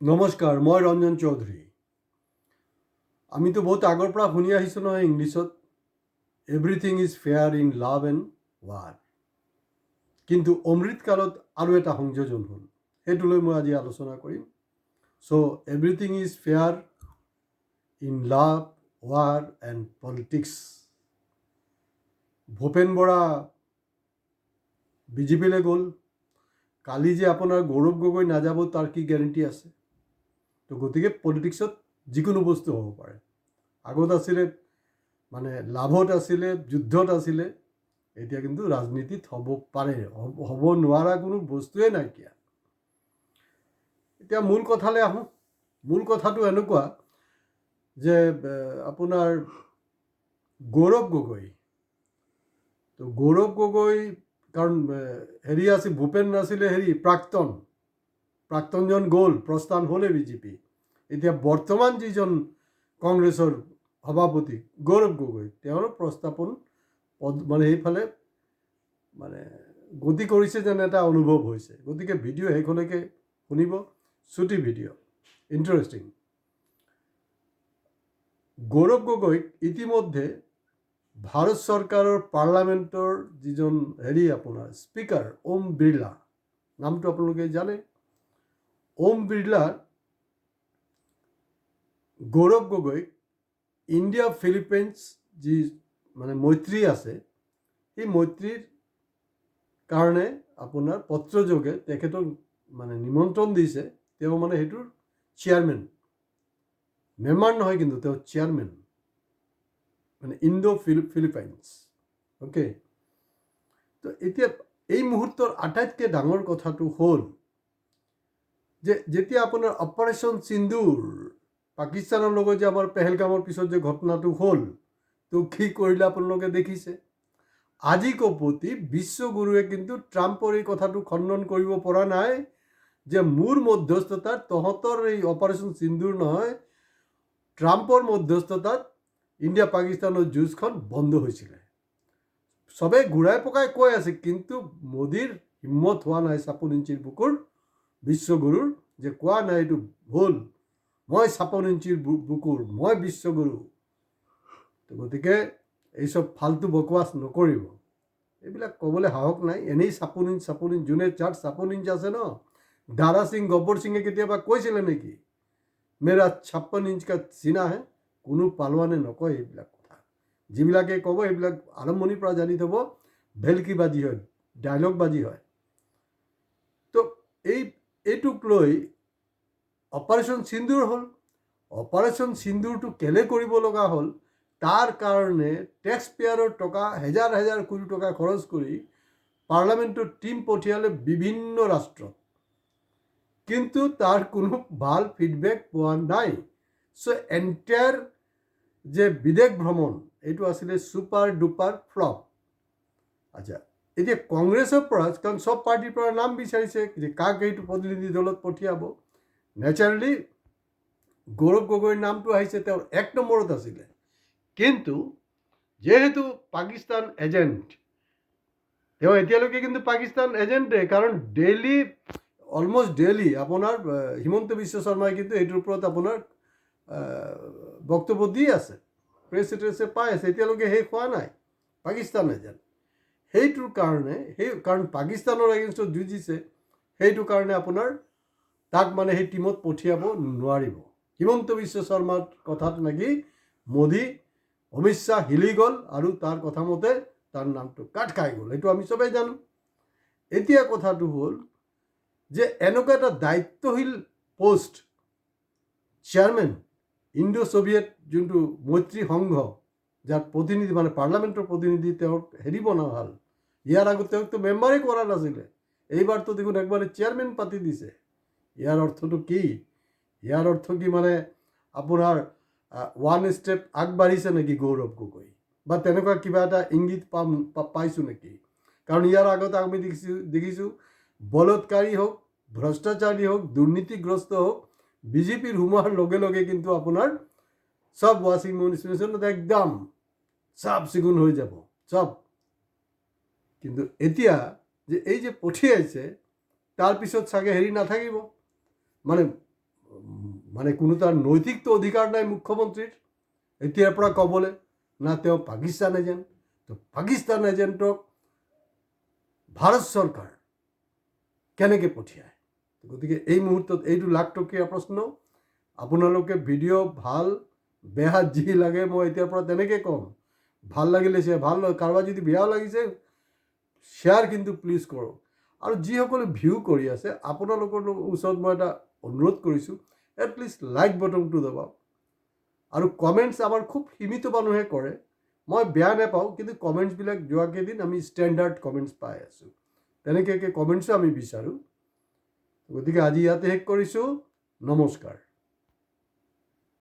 নমস্কাৰ, মই ৰঞ্জন চৌধুৰী। আমিতো বহুত আগৰ পৰা শুনি আহিছোঁ নহয় ইংলিছত everything is fair in love and war. কিন্তু অমৃতকালত আৰু এটা সংযোজন হ'ল, সেইটো লৈ মই আজি আলোচনা কৰিম। So' everything is fair in love, war and politics. Bhupen Bora বিজেপিলৈ গ'ল। কালি যে আপোনাৰ গৌৰৱ গগৈ নাযাব তাৰ কি গেৰেণ্টি আছে? তো গতিকে পলিটিক্সত যিকোনো বস্তু হ'ব পাৰে। আগত আছিলে মানে লাভত আছিলে, যুদ্ধত আছিলে, এতিয়া কিন্তু ৰাজনীতিত হ'ব পাৰে, হ'ব নোৱাৰা কোনো বস্তুৱে নাইকিয়া। এতিয়া মূল কথালৈ আহোঁ। মূল কথাটো এনেকুৱা যে আপোনাৰ গৌৰৱ গগৈ, তো গৌৰৱ গগৈ কাৰণ হেৰি আছিল, ভূপেন নাছিলে প্ৰাক্তনজন গ'ল, প্ৰস্থান হ'লে বিজেপি। এতিয়া বৰ্তমান যিজন কংগ্ৰেছৰ সভাপতি গৌৰৱ গগৈ, তেওঁৰ প্ৰস্থাপন মানে সেইফালে মানে গতি কৰিছে যেন এটা অনুভৱ হৈছে। গতিকে ভিডিঅ' শেষলৈকে শুনিব, চুটি ভিডিঅ', ইণ্টাৰেষ্টিং। গৌৰৱ গগৈক ইতিমধ্যে ভাৰত চৰকাৰৰ পাৰ্লামেণ্টৰ যিজন আপোনাৰ স্পীকাৰ ওম বিৰলা, নামটো আপোনালোকে জানে। ওম বিৰলাৰ গৌৰৱ গগৈক ইণ্ডিয়া ফিলিপাইন্স যি মানে মৈত্ৰী আছে, সেই মৈত্ৰীৰ কাৰণে আপোনাৰ পত্ৰযোগে তেখেতক মানে নিমন্ত্ৰণ দিছে। তেওঁ মানে সেইটোৰ চেয়াৰমেন, মেম্বাৰ নহয়, কিন্তু তেওঁ চেয়াৰমেন, মানে ইণ্ডো ফিলিপাইন্স। অ'কে, তো এতিয়া এই মুহূৰ্তৰ আটাইতকৈ ডাঙৰ কথাটো হ'ল যে যেতিয়া আপোনাৰ অপাৰেশ্যন সিন্দুৰ, পাকিস্তানৰ লগত যে আমাৰ পেহেলগামৰ পিছত যে ঘটনাটো হ'ল, তো কি কৰিলে আপোনালোকে দেখিছে। আজি কপতি বিশ্বগুৰুৱে কিন্তু ট্ৰাম্পৰ এই কথাটো খণ্ডন কৰিব পৰা নাই যে মোৰ মধ্যস্থতাত তহঁতৰ এই অপাৰেশ্যন সিন্দুৰ নহয়, ট্ৰাম্পৰ মধ্যস্থতাত ইণ্ডিয়া পাকিস্তানৰ যুঁজখন বন্ধ হৈছিলে। চবেই ঘূৰাই পকাই কৈ আছে, কিন্তু মোদীৰ হিম্মত হোৱা নাই 56 ইঞ্চিৰ বুকুৰ বিশ্বগুৰুৰ যে কোৱা নাই এইটো ভুল, মই 56 ইঞ্চিৰ বুকুৰ, মই বিশ্বগুৰু। তো গতিকে এইসব ফাল্টু বকৱাছ নকৰিব, এইবিলাক ক'বলৈ সাহস নাই। এনেই 56 ইঞ্চ যোনে যাৰ 56 ইঞ্চ আছে ন, দাৰা সিং গব্বৰ সিঙে কেতিয়াবা কৈছিলে নেকি মেৰা 56 ইঞ্চ কা চিনা হে? কোনো পালোৱানে নকয় এইবিলাক কথা। যিবিলাকে ক'ব এইবিলাক আৰম্ভণিৰ পৰা জানি থ'ব ভেলকিবাজি হয়, ডায়লগবাজি হয়। তো এইটোক লৈ অপাৰেশ্যন সিন্দুৰ হ'ল। অপাৰেশ্যন সিন্দুৰটো কেলে কৰিব লগা হ'ল, তাৰ কাৰণে টেক্স পেয়াৰৰ টকা হেজাৰ হেজাৰ কোটি টকা খৰচ কৰি পাৰ্লামেণ্টৰ টীম পঠিয়ালে বিভিন্ন ৰাষ্ট্ৰত, কিন্তু তাৰ কোনো ভাল ফিডবেক পোৱা নাই। চ' এণ্টায়াৰ যে বিদেশ ভ্ৰমণ, এইটো আছিলে ছুপাৰ ডুপাৰ ফ্লপ। আচ্ছা, এতিয়া কংগ্ৰেছৰ পৰা, কাৰণ চব পাৰ্টিৰ পৰা নাম বিচাৰিছে যে কাক এইটো প্ৰতিনিধি দলত পঠিয়াব। নেচাৰেলি গৌৰৱ গগৈৰ নামটো আহিছে, তেওঁৰ 1 নম্বৰত আছিলে। কিন্তু যেহেতু পাকিস্তান এজেণ্ট, তেওঁ এতিয়ালৈকে কিন্তু পাকিস্তান এজেণ্টে, কাৰণ অলমষ্ট ডেইলি আপোনাৰ হিমন্ত বিশ্ব শৰ্মাই কিন্তু এইটোৰ ওপৰত আপোনাৰ বক্তব্য দি আছে, প্ৰেছে পাই আছে, এতিয়ালৈকে শেষ হোৱা নাই পাকিস্তান এজেণ্ট। সেইটোৰ কাৰণে কাৰণ পাকিস্তানৰ এগেইনষ্টত যুঁজিছে, সেইটো কাৰণে আপোনাৰ তাক মানে সেই টীমত পঠিয়াব নোৱাৰিব। হিমন্ত বিশ্ব শৰ্মাৰ কথাত নাকি মোদী, অমিত শ্বাহ হিলি গ'ল আৰু তাৰ কথা মতে তাৰ নামটো কাট খাই গ'ল, এইটো আমি চবেই জানো। এতিয়া কথাটো হ'ল যে এনেকুৱা এটা দায়িত্বশীল পোষ্ট, চেয়াৰমেন, ইণ্ডো ছোভিয়েট যোনটো মৈত্ৰী সংঘ, যাৰ প্ৰতিনিধি মানে পাৰ্লামেণ্টৰ প্ৰতিনিধি তেওঁক হেৰি বনোৱা হ'ল। ইয়াৰ আগত তেওঁকতো মেম্বাৰেই কৰা নাছিলে, এইবাৰতো দেখোন একবাৰে চেয়াৰমেন পাতি দিছে। ইয়াৰ অৰ্থটো কি? ইয়াৰ অৰ্থ কি মানে আপোনাৰ 1 ষ্টেপ আগবাঢ়িছে নেকি গৌৰৱ গগৈ, বা তেনেকুৱা কিবা এটা ইংগিত পাইছোঁ নেকি? কাৰণ ইয়াৰ আগত আমি দেখিছোঁ বলৎকাৰী হওক, ভ্ৰষ্টাচাৰী হওক, দুৰ্নীতিগ্ৰস্ত হওক, বিজেপিৰ সোমোৱাৰ লগে লগে কিন্তু আপোনাৰ সব ৱাশ্বিং মেচিনত একদম চাফ চিকুণ হৈ যাব সব। কিন্তু এতিয়া যে এই যে পঠিয়াইছে, তাৰপিছত চাগে হেৰি নাথাকিব, মানে মানে কোনো তাৰ নৈতিকটো অধিকাৰ নাই মুখ্যমন্ত্ৰীৰ এতিয়াৰ পৰা ক'বলৈ না তেওঁ পাকিস্তান এজেণ্ট। তো পাকিস্তান এজেণ্টক ভাৰত চৰকাৰ কেনেকৈ পঠিয়ায়? গতিকে এই মুহূৰ্তত এইটো লাখটকীয়া প্ৰশ্ন। আপোনালোকে ভিডিঅ' ভাল বেয়া যি লাগে মই এতিয়াৰ পৰা তেনেকৈ ক'ম। ভাল লাগিলে শ্বেয়াৰ, ভাল কাৰোবাৰ যদি বেয়াও লাগিছে শ্বেয়াৰ কিন্তু প্লিজ কৰক। আৰু যিসকলে ভিউ কৰি আছে আপোনালোকৰ ওচৰত মই এটা অনুৰোধ কৰিছোঁ, এটলিষ্ট লাইক বটনটো দবাওক। আৰু কমেণ্টছ আমাৰ খুব সীমিত মানুহে কৰে, মই বেয়া নাপাওঁ, কিন্তু কমেণ্টছবিলাক যোৱা কেইদিন আমি ষ্টেণ্ডাৰ্ড কমেণ্টছ পাই আছোঁ, তেনেকৈ কমেণ্টছো আমি বিচাৰোঁ। গতিকে আজি ইয়াতে শেষ কৰিছোঁ। নমস্কাৰ।